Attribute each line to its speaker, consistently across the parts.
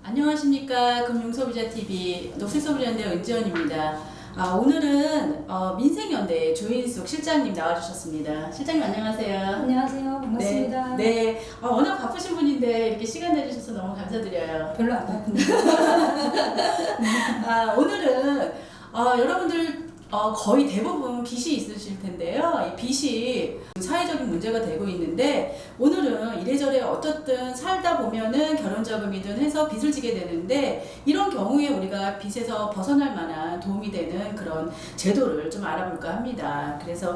Speaker 1: 안녕하십니까. 금융소비자TV 녹색소비자연대 은지원입니다. 오늘은 민생연대 조인숙 실장님 나와주셨습니다. 실장님 안녕하세요.
Speaker 2: 안녕하세요. 반갑습니다.
Speaker 1: 네. 워낙 바쁘신 분인데 이렇게 시간 내주셔서 너무 감사드려요.
Speaker 2: 별로 안 바쁜데.
Speaker 1: 오늘은 여러분들 거의 대부분 빚이 있으실 텐데요. 이 빚이 사회적인 문제가 되고 있는데, 오늘은 이래저래 어떻든 살다 보면은 결혼자금이든 해서 빚을 지게 되는데, 이런 경우에 우리가 빚에서 벗어날 만한 도움이 되는 그런 제도를 좀 알아볼까 합니다. 그래서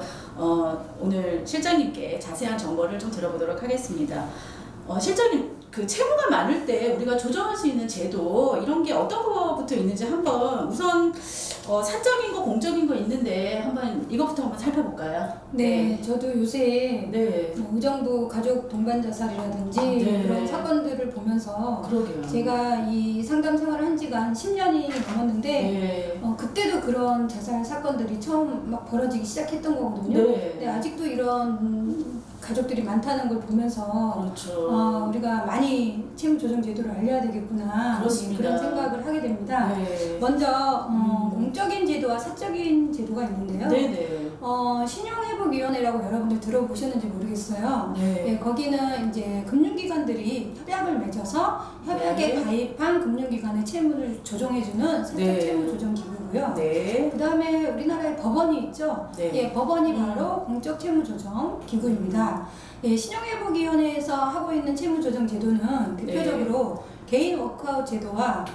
Speaker 1: 오늘 실장님께 자세한 정보를 좀 들어보도록 하겠습니다. 실장님, 그 채무가 많을 때 우리가 조정할 수 있는 제도 이런 게 어떤 거부터 있는지 한번 우선 사적인 거 공적인 거 있는데 한번 이것부터 한번 살펴볼까요?
Speaker 2: 네, 저도 요새
Speaker 1: 네.
Speaker 2: 의정부 가족 동반 자살이라든지
Speaker 1: 네.
Speaker 2: 그런 사건들을 보면서
Speaker 1: 그러게요.
Speaker 2: 제가 이 상담 생활을 한 지가 한 10년이 넘었는데
Speaker 1: 네.
Speaker 2: 그때도 그런 자살 사건들이 처음 막 벌어지기 시작했던 거거든요.
Speaker 1: 네.
Speaker 2: 근데 아직도 이런 가족들이 많다는 걸 보면서
Speaker 1: 그렇죠.
Speaker 2: 우리가 많이 채무 조정 제도를 알려야 되겠구나.
Speaker 1: 그렇습니다.
Speaker 2: 그런 생각을 하게 됩니다.
Speaker 1: 네.
Speaker 2: 먼저 공적인 제도와 사적인 제도가 있는데요.
Speaker 1: 네네.
Speaker 2: 신용회복위원회라고 여러분들 들어보셨는지 모르겠어요.
Speaker 1: 네.
Speaker 2: 네, 거기는 이제 금융기관들이 협약을 맺어서 협약에
Speaker 1: 네.
Speaker 2: 가입한 금융기관의 채무를 조정해주는 사적
Speaker 1: 네.
Speaker 2: 채무 조정 기구고요.
Speaker 1: 네.
Speaker 2: 그 다음에 우리나라에 법원이 있죠.
Speaker 1: 네.
Speaker 2: 예, 법원이 바로 공적 채무 조정 기구입니다. 예, 신용회복위원회에서 하고 있는 채무 조정 제도는 대표적으로 개인 워크아웃 제도와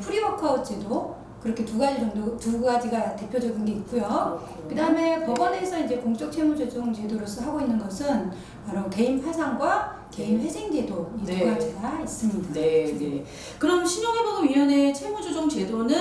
Speaker 2: 프리워크아웃 제도, 그렇게 두 가지가 대표적인 게 있고요. 그 다음에 법원에서 이제 공적 채무 조정 제도로서 하고 있는 것은 바로 개인 파산과 개인 회생 제도 이 두
Speaker 1: 네.
Speaker 2: 가지가 있습니다.
Speaker 1: 네. 네. 그럼 신용회복위원회 채무조정 제도는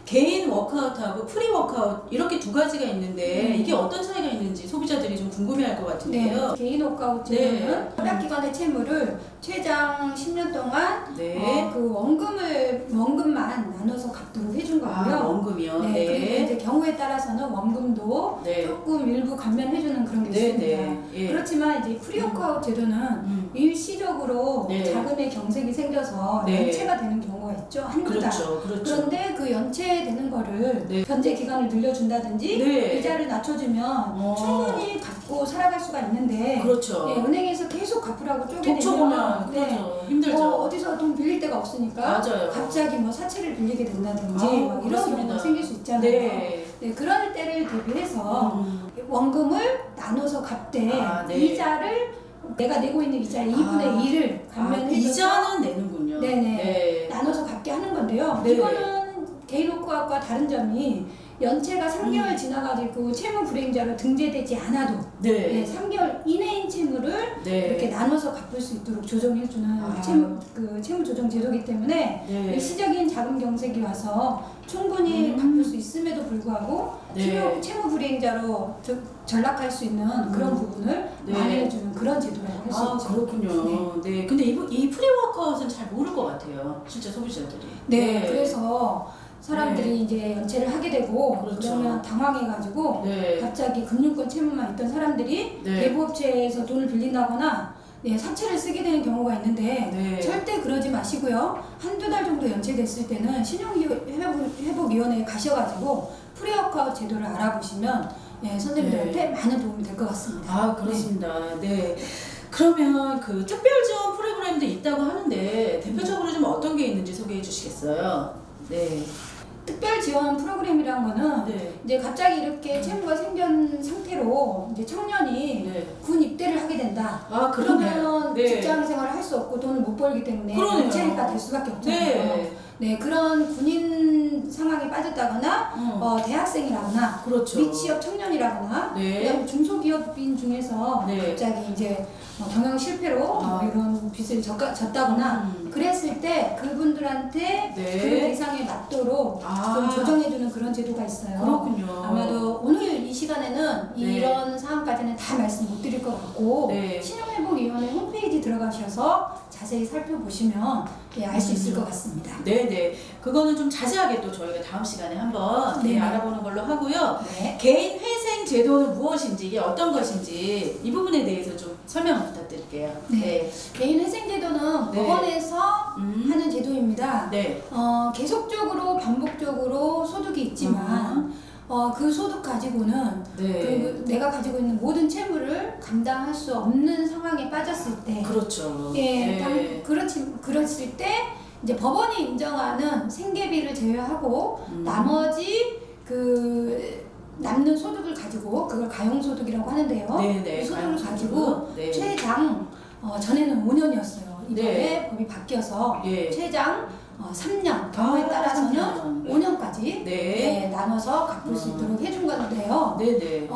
Speaker 1: 개인 워크아웃하고 프리 워크아웃 이렇게 두 가지가 있는데 이게 어떤 차이가 있는지 소비자들이 좀 궁금해할 것 같은데요.
Speaker 2: 네, 개인 워크아웃 제도는
Speaker 1: 네.
Speaker 2: 협약기관의 채무를 최장 10년 동안
Speaker 1: 네.
Speaker 2: 그 원금만 나눠서 갚도록 해준 거고요.
Speaker 1: 원금이요.
Speaker 2: 네,
Speaker 1: 네.
Speaker 2: 그리고 이제 경우에 따라서는 원금도
Speaker 1: 네.
Speaker 2: 조금 일부 감면해주는 그런 게
Speaker 1: 네,
Speaker 2: 있습니다.
Speaker 1: 네. 예.
Speaker 2: 그렇지만 이제 프리워크아웃 제도는 일시적으로
Speaker 1: 네.
Speaker 2: 자금의 경색이 생겨서
Speaker 1: 네.
Speaker 2: 연체가 되는 경우가 있죠. 한두달.
Speaker 1: 그렇죠.
Speaker 2: 그런데 그 연체되는 거를
Speaker 1: 네.
Speaker 2: 변제 기간을 늘려준다든지
Speaker 1: 네.
Speaker 2: 이자를 낮춰주면 충분히 갚고 살아갈 수가 있는데
Speaker 1: 그렇죠.
Speaker 2: 은행에서 계속 갚으라고 쪼개내면
Speaker 1: 독촉오면 그렇죠. 힘들죠.
Speaker 2: 어디서 돈 빌릴 데가 없으니까
Speaker 1: 맞아요.
Speaker 2: 갑자기 뭐 사채를 빌리게 된다든지 이런
Speaker 1: 그렇습니다.
Speaker 2: 경우가 생길 수 있잖아요.
Speaker 1: 네.
Speaker 2: 네, 그런 때를 대비해서 원금을 나눠서 갚되
Speaker 1: 네.
Speaker 2: 이자를 내가 내고 있는 이자의 2분의 1을 감면해줘서
Speaker 1: 이자는 내는군요.
Speaker 2: 네네.
Speaker 1: 네.
Speaker 2: 나눠서 갚게 하는 건데요.
Speaker 1: 네.
Speaker 2: 이거는 개인 워크아웃과 다른 점이 연체가 3개월 지나가지고 채무 불이행자로 등재되지 않아도
Speaker 1: 네.
Speaker 2: 3개월 이내인 채무를
Speaker 1: 네.
Speaker 2: 이렇게 나눠서 갚을 수 있도록 조정해주는 채무 조정 제도이기 때문에
Speaker 1: 네.
Speaker 2: 일시적인 자금 경색이 와서 충분히 갚을 수 있음에도 불구하고
Speaker 1: 네.
Speaker 2: 채무 불이행자로 전락할 수 있는 그런 부분을
Speaker 1: 네.
Speaker 2: 만회해주는 그런 제도라고 할 수 있죠.
Speaker 1: 그렇군요. 네. 근데 이 프리워크아웃은 잘 모를 것 같아요. 실제 소비자들이.
Speaker 2: 네, 그래서 사람들이 이제 연체를 하게 되고
Speaker 1: 그렇죠.
Speaker 2: 그러면 당황해가지고
Speaker 1: 네.
Speaker 2: 갑자기 금융권 채무만 있던 사람들이
Speaker 1: 네.
Speaker 2: 대부업체에서 돈을 빌린다거나 사채를 쓰게 되는 경우가 있는데
Speaker 1: 네.
Speaker 2: 절대 그러지 마시고요. 한두 달 정도 연체됐을 때는 신용회복위원회에 가셔가지고 프리워크아웃 제도를 알아보시면 선생님들한테 많은 도움이 될 것 같습니다.
Speaker 1: 그렇습니다. 네. 그러면 그 특별지원 프로그램도 있다고 하는데 대표적으로 좀 어떤 게 있는지 소개해 주시겠어요? 네.
Speaker 2: 특별 지원 프로그램이란 거는
Speaker 1: 네.
Speaker 2: 이제 갑자기 이렇게 채무가 생긴 상태로 이제 청년이
Speaker 1: 네.
Speaker 2: 군 입대를 하게 된다.
Speaker 1: 그러네요.
Speaker 2: 그러면
Speaker 1: 네.
Speaker 2: 직장 생활을 할 수 없고 돈을 못 벌기 때문에
Speaker 1: 그러네요.
Speaker 2: 연체가 될 수밖에 없잖아요.
Speaker 1: 네.
Speaker 2: 네, 그런 군인 상황에 빠졌다거나 대학생이라거나
Speaker 1: 그렇죠.
Speaker 2: 미취업 청년이라거나
Speaker 1: 네.
Speaker 2: 그다음에 중소기업인 중에서
Speaker 1: 네.
Speaker 2: 갑자기 이제 경영 실패로 이런 빚을 졌다거나 그랬을 때 그분들한테
Speaker 1: 네.
Speaker 2: 그 대상에 맞도록 좀 조정해주는 그런 제도가 있어요.
Speaker 1: 그렇군요.
Speaker 2: 아마도 오늘 이 시간에는
Speaker 1: 네.
Speaker 2: 이런 사항까지는 다 말씀 못 드릴 것 같고
Speaker 1: 네.
Speaker 2: 신용회복위원회 홈페이지 들어가셔서 자세히 살펴보시면 알 수 있을 것 같습니다.
Speaker 1: 네네. 그거는 좀 자세하게 또 저희가 다음 시간에 한번
Speaker 2: 네.
Speaker 1: 알아보는 걸로 하고요.
Speaker 2: 네.
Speaker 1: 개인 회생 제도는 무엇인지, 이게 어떤 것인지 이 부분에 대해서 좀 설명을 부탁드릴게요.
Speaker 2: 네. 개인 회생제도는
Speaker 1: 네.
Speaker 2: 법원에서 하는 제도입니다.
Speaker 1: 네.
Speaker 2: 계속적으로 반복적으로 소득이 있지만 그 소득 가지고는
Speaker 1: 네.
Speaker 2: 내가 가지고 있는 모든 채무를 감당할 수 없는 상황에 빠졌을 때,
Speaker 1: 그렇죠.
Speaker 2: 예,
Speaker 1: 네.
Speaker 2: 그랬을 때 이제 법원이 인정하는 생계비를 제외하고 나머지 남는 소득을 가지고 그걸 가용소득이라고 하는데요.
Speaker 1: 네네.
Speaker 2: 그 소득을 가지고
Speaker 1: 네.
Speaker 2: 최장 전에는 5년이었어요. 이번에
Speaker 1: 네.
Speaker 2: 법이 바뀌어서
Speaker 1: 예.
Speaker 2: 최장 3년, 경우에 따라서는
Speaker 1: 3년.
Speaker 2: 5년까지
Speaker 1: 네.
Speaker 2: 나눠서 갚을 수 있도록 해준 건데요.
Speaker 1: 네네.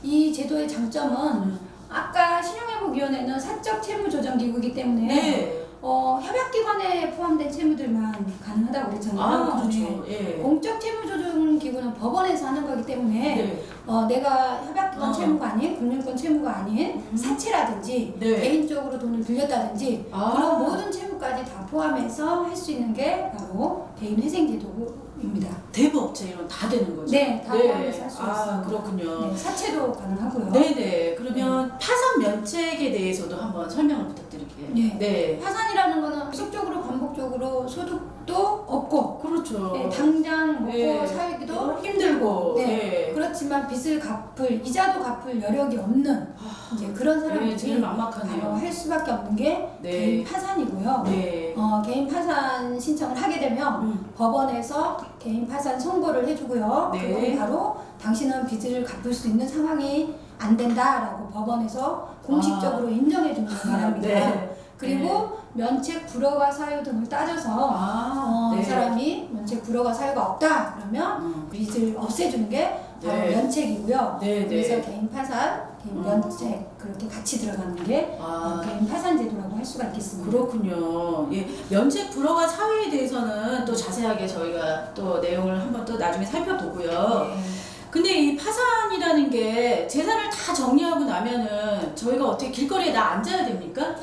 Speaker 2: 이 제도의 장점은 아까 신용회복위원회는 사적 채무조정기구이기 때문에
Speaker 1: 네.
Speaker 2: 협약기관에 포함된 채무들만 가능하다고 그랬잖아요.
Speaker 1: 아, 그렇죠.
Speaker 2: 네.
Speaker 1: 예.
Speaker 2: 공적 채무조정기구는 법원에서 하는 거기 때문에
Speaker 1: 네.
Speaker 2: 내가 협약기관 채무가 아닌 금융권 채무가 아닌
Speaker 1: 음.
Speaker 2: 사채라든지
Speaker 1: 네.
Speaker 2: 개인적으로 돈을 빌렸다든지
Speaker 1: 아.
Speaker 2: 그런 모든 채무까지 다 포함해서 할 수 있는 게 바로 개인 회생제도입니다.
Speaker 1: 대부업체 이런 다 되는 거죠?
Speaker 2: 네, 다 포함해서 할 수
Speaker 1: 아,
Speaker 2: 있습니다.
Speaker 1: 그렇군요.
Speaker 2: 네, 사채도 가능하고요.
Speaker 1: 네네. 그러면 파산 면책에 대해서도 한번 설명을 부탁드릴게요.
Speaker 2: 네.
Speaker 1: 네.
Speaker 2: 파산이라는 거는 계속적으로 반복적으로 소득도 없고
Speaker 1: 그렇죠.
Speaker 2: 당장 먹고
Speaker 1: 네.
Speaker 2: 살기도
Speaker 1: 힘들고.
Speaker 2: 네.
Speaker 1: 네.
Speaker 2: 그렇지만 빚을 갚을 이자도 갚을 여력이 없는 이제 그런
Speaker 1: 네, 제일
Speaker 2: 사람들이 바로
Speaker 1: 막막하네요.
Speaker 2: 할 수밖에 없는 게
Speaker 1: 네.
Speaker 2: 개인 파산이고요.
Speaker 1: 네.
Speaker 2: 개인 파산 신청을 하게 되면 법원에서 개인 파산 선고를 해주고요.
Speaker 1: 네.
Speaker 2: 그건 바로 당신은 빚을 갚을 수 있는 상황이 안 된다라고 법원에서 공식적으로 인정해 주는 바랍니다.
Speaker 1: 네.
Speaker 2: 그리고 면책 불허가 사유 등을 따져서 이 사람이 면책 불허가 사유가 없다 그러면 빚을 없애주는 게 바로
Speaker 1: 네.
Speaker 2: 면책이고요.
Speaker 1: 네,
Speaker 2: 그래서
Speaker 1: 네.
Speaker 2: 개인 파산, 개인 면책 그렇게 같이 들어가는 게 개인 파산 제도라고 할 수가 있겠습니다.
Speaker 1: 그렇군요. 예, 면책 불허가 사유에 대해서는 또 자세하게 저희가 또 내용을 한번 또 나중에 살펴보고요.
Speaker 2: 네.
Speaker 1: 근데 이 파산이라는 게 재산을 다 정리하고 나면은 저희가 어떻게 길거리에 나 앉아야 됩니까?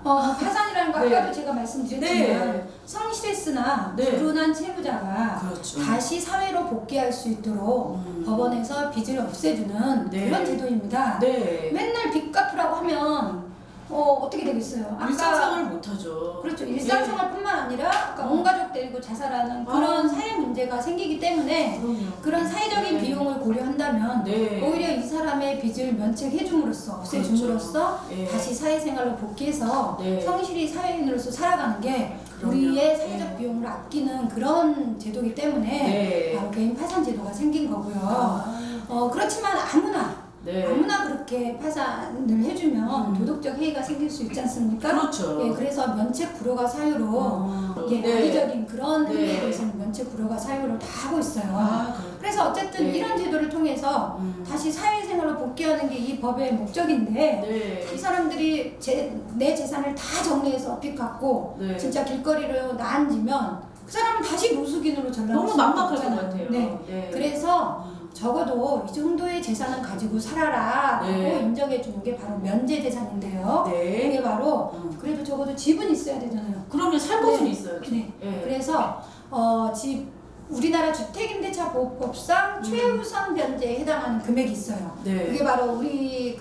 Speaker 2: 파산이라는 거
Speaker 1: 네.
Speaker 2: 아까도 제가 말씀드렸지만
Speaker 1: 네.
Speaker 2: 성실했으나
Speaker 1: 네.
Speaker 2: 불운한 채무자가
Speaker 1: 그렇죠.
Speaker 2: 다시 사회로 복귀할 수 있도록 법원에서 빚을 없애주는
Speaker 1: 네.
Speaker 2: 그런 제도입니다.
Speaker 1: 네.
Speaker 2: 맨날 빚 갚으라고 하면 어떻게 되겠어요?
Speaker 1: 일상생활을 못하죠.
Speaker 2: 그렇죠. 일상생활뿐만 아니라 아까 온 가족 데리고 자살하는 그런 사회 문제가 생기기 때문에
Speaker 1: 그럼요.
Speaker 2: 그런 사회적인
Speaker 1: 네.
Speaker 2: 비용을 고려한다면
Speaker 1: 네.
Speaker 2: 오히려 이 사람의 빚을 면책해줌으로써 없애줌으로써
Speaker 1: 그렇죠. 네.
Speaker 2: 다시 사회생활로 복귀해서
Speaker 1: 네.
Speaker 2: 성실히 사회인으로서 살아가는 게
Speaker 1: 그럼요.
Speaker 2: 우리의 사회적
Speaker 1: 네.
Speaker 2: 비용을 아끼는 그런 제도이기 때문에
Speaker 1: 네.
Speaker 2: 바로 개인 파산 제도가 생긴 거고요. 그렇지만
Speaker 1: 네.
Speaker 2: 아무나 그렇게 파산을 해주면 도덕적 해이가 생길 수 있지 않습니까?
Speaker 1: 그렇죠.
Speaker 2: 예, 그래서 면책 불허가 사유로 이게
Speaker 1: 네.
Speaker 2: 악의적인 그런
Speaker 1: 네.
Speaker 2: 행위에 대해서는 면책 불허가 사유로 다 하고 있어요. 그래서 어쨌든
Speaker 1: 네.
Speaker 2: 이런 제도를 통해서 다시 사회생활로 복귀하는 게 이 법의 목적인데
Speaker 1: 네.
Speaker 2: 이 사람들이 내 재산을 다 정리해서 빚 갚고
Speaker 1: 네.
Speaker 2: 진짜 길거리로 나앉으면 그 사람은 다시 노숙인으로 전락할
Speaker 1: 너무
Speaker 2: 수
Speaker 1: 막막할 것
Speaker 2: 없잖아요.
Speaker 1: 같아요.
Speaker 2: 네.
Speaker 1: 네.
Speaker 2: 그래서 적어도 이 정도의 재산은 가지고 살아라라고
Speaker 1: 네.
Speaker 2: 인정해 주는 게 바로 면제 재산인데요.
Speaker 1: 네.
Speaker 2: 이게 바로 그래도 적어도 집은 있어야 되잖아요.
Speaker 1: 그러면 살 곳은
Speaker 2: 네.
Speaker 1: 있어야죠.
Speaker 2: 네.
Speaker 1: 네.
Speaker 2: 그래서 우리나라 주택임대차보호법상 최우선 변제에 해당하는 금액이 있어요.
Speaker 1: 네.
Speaker 2: 그게 바로 우리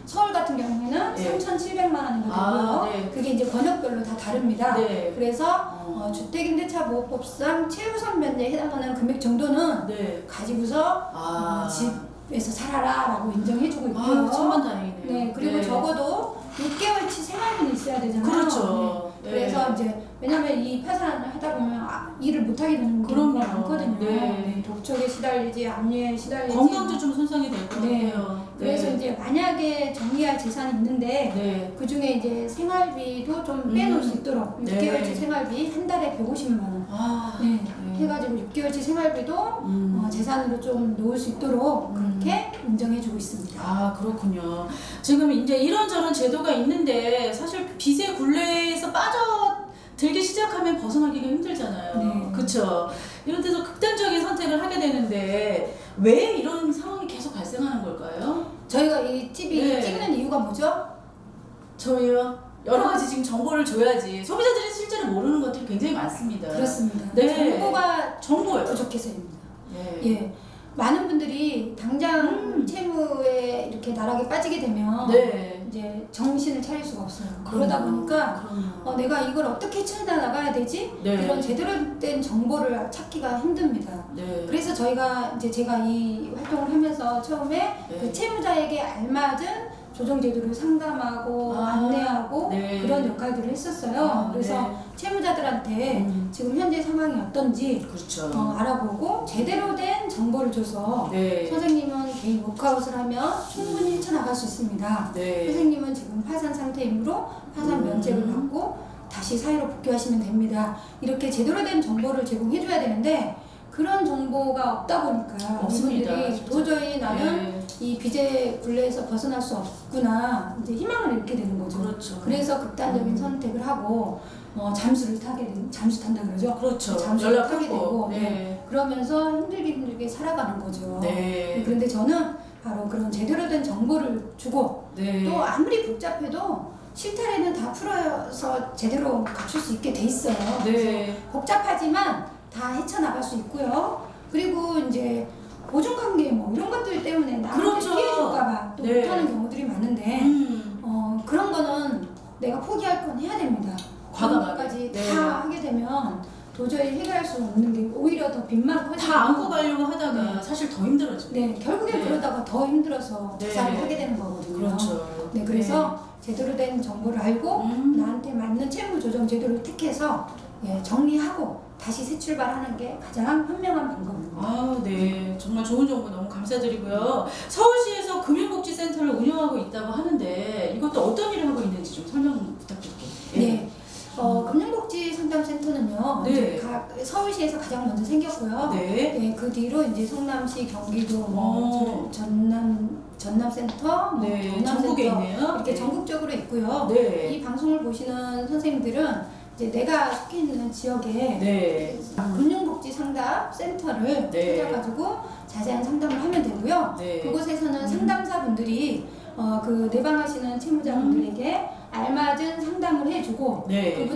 Speaker 2: 서울 같은 경우에는
Speaker 1: 네.
Speaker 2: 3,700만 원인 거 되고요.
Speaker 1: 아, 네.
Speaker 2: 그게 이제 권역별로 다 다릅니다.
Speaker 1: 네.
Speaker 2: 그래서 주택임대차보호법상 최우선 변제에 해당하는 금액 정도는
Speaker 1: 네.
Speaker 2: 가지고서 집에서 살아라라고 인정해주고 있고요.
Speaker 1: 천만다행이네요.
Speaker 2: 네, 그리고 적어도 6개월치 생활비는 있어야 되잖아요.
Speaker 1: 그렇죠.
Speaker 2: 네. 그래서 이제 왜냐면 이 파산을 하다 보면 일을 못 하게 되는 경우가
Speaker 1: 그럼요.
Speaker 2: 많거든요.
Speaker 1: 네.
Speaker 2: 독촉에 시달리지, 압류에 시달리지.
Speaker 1: 건강도 좀 손상이 될 것
Speaker 2: 네.
Speaker 1: 같아요.
Speaker 2: 그래서 이제 만약에 정리할 재산이 있는데
Speaker 1: 네.
Speaker 2: 그 중에 이제 생활비도 좀 빼놓을 수 있도록
Speaker 1: 네.
Speaker 2: 6개월치 생활비 한 달에 150만 원. 네. 해가지고 6개월치 생활비도 재산으로 좀 놓을 수 있도록 그렇게 인정해주고 있습니다.
Speaker 1: 아, 그렇군요. 지금 이제 이런저런 제도가 있는데 사실 빚의 굴레에서 빠져들기 시작하면 벗어나기가 힘들잖아요.
Speaker 2: 네.
Speaker 1: 그렇죠. 이런 데서 극단적인 선택을 하게 되는데 왜 이런 상황이 계속 발생하는 걸까요?
Speaker 2: 저희가 이 TV
Speaker 1: 네.
Speaker 2: 찍는 이유가 뭐죠?
Speaker 1: 저희요? 여러 가지 지금 정보를 줘야지 소비자들이 실제로 모르는 것들이 굉장히 많습니다.
Speaker 2: 그렇습니다.
Speaker 1: 네.
Speaker 2: 정보가
Speaker 1: 정보요.
Speaker 2: 부족해서입니다.
Speaker 1: 네.
Speaker 2: 예. 많은 분들이 당장 채무에 이렇게 나락에 빠지게 되면
Speaker 1: 네.
Speaker 2: 이제 정신을 차릴 수가 없어요.
Speaker 1: 그럼요.
Speaker 2: 그러다 보니까
Speaker 1: 그럼요.
Speaker 2: 내가 이걸 어떻게 찾아나가야 되지?
Speaker 1: 네.
Speaker 2: 이런 제대로 된 정보를 찾기가 힘듭니다.
Speaker 1: 네.
Speaker 2: 그래서 제가 이 활동을 하면서 처음에
Speaker 1: 네.
Speaker 2: 그 채무자에게 알맞은 조정제도를 상담하고 안내하고
Speaker 1: 네.
Speaker 2: 그런 역할들을 했었어요. 그래서
Speaker 1: 네.
Speaker 2: 채무자들한테 지금 현재 상황이 어떤지
Speaker 1: 그렇죠.
Speaker 2: 알아보고 제대로 된 정보를 줘서
Speaker 1: 네.
Speaker 2: 선생님은 개인 워크아웃을 하면 충분히 헤쳐나갈 수 있습니다.
Speaker 1: 네.
Speaker 2: 선생님은 지금 파산 상태이므로 파산 면책을 받고 다시 사회로 복귀하시면 됩니다. 이렇게 제대로 된 정보를 제공해줘야 되는데 그런 정보가 없다 보니까
Speaker 1: 없습니다.
Speaker 2: 이분들이
Speaker 1: 진짜.
Speaker 2: 도저히 나는
Speaker 1: 네.
Speaker 2: 이 빚의 굴레에서 벗어날 수 없구나 이제 희망을 잃게 되는 거죠.
Speaker 1: 그렇죠.
Speaker 2: 그래서 극단적인 선택을 하고 잠수 탄다 그러죠.
Speaker 1: 그렇죠.
Speaker 2: 잠수를
Speaker 1: 연락
Speaker 2: 타게 되고
Speaker 1: 끊고. 네.
Speaker 2: 그러면서 힘들게 살아가는 거죠.
Speaker 1: 네.
Speaker 2: 그런데 저는 바로 그런 제대로 된 정보를 주고
Speaker 1: 네.
Speaker 2: 또 아무리 복잡해도 실타래는 다 풀어서 제대로 갖출 수 있게 돼 있어요.
Speaker 1: 네.
Speaker 2: 그래서 복잡하지만 다 헤쳐나갈 수 있고요. 그리고 이제 보증관계 이런 것들 때문에 나한테
Speaker 1: 그렇죠.
Speaker 2: 피해 줄까봐 또
Speaker 1: 네.
Speaker 2: 못하는 경우들이 많은데 그런 거는 내가 포기할 건 해야 됩니다. 그런
Speaker 1: 과감하게.
Speaker 2: 것까지
Speaker 1: 네.
Speaker 2: 다 하게 되면 도저히 해결할 수 없는 게 오히려 더 빚만 커지고
Speaker 1: 다 안고 가려고 하다가
Speaker 2: 네.
Speaker 1: 사실 더 힘들어져요.
Speaker 2: 네, 결국엔
Speaker 1: 네.
Speaker 2: 그러다가 더 힘들어서
Speaker 1: 네.
Speaker 2: 자살을 하게 되는 거거든요.
Speaker 1: 그렇죠.
Speaker 2: 네, 그래서 제대로 된 정보를 알고 나한테 맞는 채무 조정 제도를 택해서 정리하고 다시 새 출발하는 게 가장 현명한 방법입니다.
Speaker 1: 아, 네. 정말 좋은 정보 너무 감사드리고요. 서울시에서 금융복지센터를 운영하고 있다고 하는데 이것도 어떤 일을 하고 있는지 좀 설명 부탁드릴게요.
Speaker 2: 네. 금융복지 상담센터는요.
Speaker 1: 네.
Speaker 2: 이제 서울시에서 가장 먼저 생겼고요.
Speaker 1: 네.
Speaker 2: 네, 그 뒤로 이제 성남시, 경기도,
Speaker 1: 오.
Speaker 2: 전남센터,
Speaker 1: 네.
Speaker 2: 경남센터
Speaker 1: 전국에 있네요.
Speaker 2: 이렇게
Speaker 1: 네.
Speaker 2: 전국적으로 있고요.
Speaker 1: 네.
Speaker 2: 이 방송을 보시는 선생님들은 이제 내가 속해 있는 지역에
Speaker 1: 네.
Speaker 2: 금융복지 상담 센터를
Speaker 1: 네.
Speaker 2: 찾아가지고 자세한 상담을 하면 되고요.
Speaker 1: 네.
Speaker 2: 그곳에서는 상담사분들이 그 내방하시는 채무자분들에게 알맞은 상담을 해주고
Speaker 1: 네.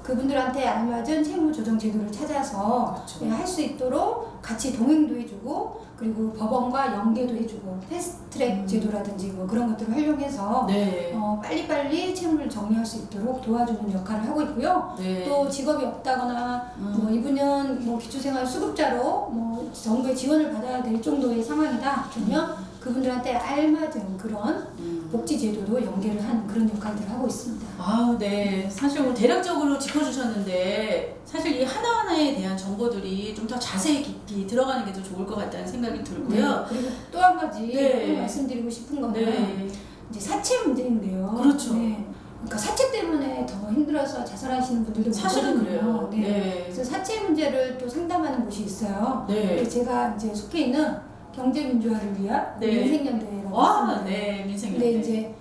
Speaker 2: 그분들한테 알맞은 채무 조정 제도를 찾아서
Speaker 1: 그렇죠.
Speaker 2: 할 수 있도록 같이 동행도 해주고 그리고 법원과 연계도 해주고 패스트트랙 제도라든지 뭐 그런 것들을 활용해서
Speaker 1: 네.
Speaker 2: 빨리빨리 채무를 정리할 수 있도록 도와주는 역할을 하고 있고요.
Speaker 1: 네.
Speaker 2: 또 직업이 없다거나 뭐 이분은 뭐 기초생활 수급자로 뭐 정부의 지원을 받아야 될 정도의 상황이다 그러면 그분들한테 알맞은 그런 복지 제도도 연계를 하는 그런 역할들을 하고 있습니다.
Speaker 1: 아, 네. 사실 오늘 대략적으로 짚어주셨는데 사실 이 하나하나에 대한 정보들이 좀 더 자세히 깊이 들어가는 게 더 좋을 것 같다는 생각이 들고요.
Speaker 2: 그리고 또 한 가지
Speaker 1: 네.
Speaker 2: 또 말씀드리고 싶은 거는
Speaker 1: 네.
Speaker 2: 이제 사채 문제인데요.
Speaker 1: 그렇죠.
Speaker 2: 네. 그러니까 사채 때문에 더 힘들어서 자살하시는 분들도
Speaker 1: 사실은
Speaker 2: 많거든요.
Speaker 1: 그래요.
Speaker 2: 네.
Speaker 1: 네.
Speaker 2: 그래서 사채 문제를 또 상담하는 곳이 있어요.
Speaker 1: 네.
Speaker 2: 제가 이제 속해 있는 경제민주화를 위한
Speaker 1: 네.
Speaker 2: 민생연대라고
Speaker 1: 와,
Speaker 2: 있습니다.
Speaker 1: 네. 민생연대.
Speaker 2: 근데 이제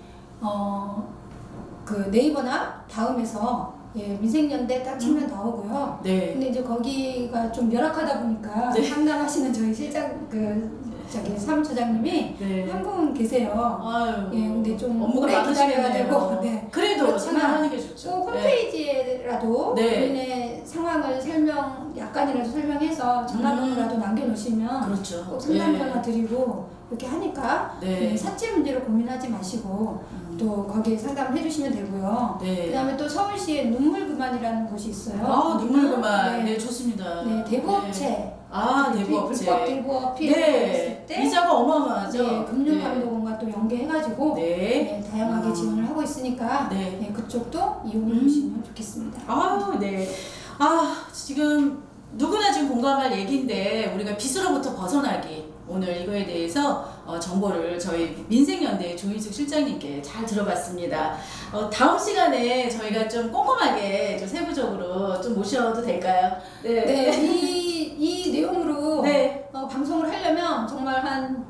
Speaker 2: 그 네이버나 다음에서 민생연대 딱 치면 나오고요.
Speaker 1: 네.
Speaker 2: 근데 이제 거기가 좀 열악하다 보니까
Speaker 1: 네.
Speaker 2: 상담하시는 저희 실장 사무처장님이
Speaker 1: 네.
Speaker 2: 한 분 계세요.
Speaker 1: 아유.
Speaker 2: 근데 좀
Speaker 1: 업무가
Speaker 2: 오래 기다려야
Speaker 1: 많으시겠네요.
Speaker 2: 되고, 네.
Speaker 1: 그래도
Speaker 2: 그렇지만
Speaker 1: 상담하는 게 좋죠.
Speaker 2: 꼭 홈페이지에라도
Speaker 1: 네.
Speaker 2: 본인의 상황을 약간이라도 설명해서 전화번호라도 남겨놓으시면
Speaker 1: 그렇죠.
Speaker 2: 꼭 상담
Speaker 1: 네.
Speaker 2: 전화 드리고 이렇게 하니까
Speaker 1: 네.
Speaker 2: 사채 문제를 고민하지 마시고 또 거기에 상담을 해주시면 되고요.
Speaker 1: 네.
Speaker 2: 그다음에 또 서울시에 눈물 그만이라는 곳이 있어요.
Speaker 1: 아, 눈물 그만.
Speaker 2: 네.
Speaker 1: 네, 좋습니다.
Speaker 2: 네, 대부업체.
Speaker 1: 네. 아, 대부업체.
Speaker 2: 불법 대부업 피해가 있을 때
Speaker 1: 이자가 어마어마하죠.
Speaker 2: 네, 금융감독원과 또 연계해가지고
Speaker 1: 네.
Speaker 2: 다양하게 지원을 하고 있으니까
Speaker 1: 네.
Speaker 2: 그쪽도 이용해 주시면 좋겠습니다.
Speaker 1: 아, 네. 아, 지금 누구나 지금 공감할 얘기인데 우리가 빚으로부터 벗어나기 오늘 이거에 대해서 정보를 저희 민생연대 조인숙 실장님께 잘 들어봤습니다. 다음 시간에 저희가 좀 꼼꼼하게 좀 세부적으로 좀 모셔도 될까요? 네.
Speaker 2: 네, 이 내용으로
Speaker 1: 네.
Speaker 2: 방송을 하려면 정말 한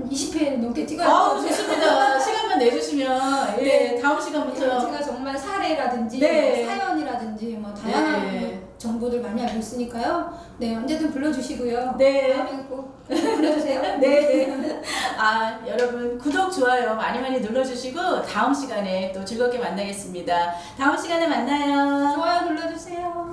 Speaker 2: 20회 넘게 찍어야
Speaker 1: 아,
Speaker 2: 돼요.
Speaker 1: 좋습니다. 시간만 내주시면 예, 다음 시간부터
Speaker 2: 제가 정말 사례라든지
Speaker 1: 네.
Speaker 2: 사연이라든지 뭐 다양한
Speaker 1: 네.
Speaker 2: 정보들 많이 알고 있으니까요. 네, 언제든 불러주시고요.
Speaker 1: 네.
Speaker 2: 다음에 꼭 불러주세요.
Speaker 1: 네, 네. 여러분 구독, 좋아요 많이 많이 눌러주시고 다음 시간에 또 즐겁게 만나겠습니다. 다음 시간에 만나요.
Speaker 2: 좋아요 눌러주세요.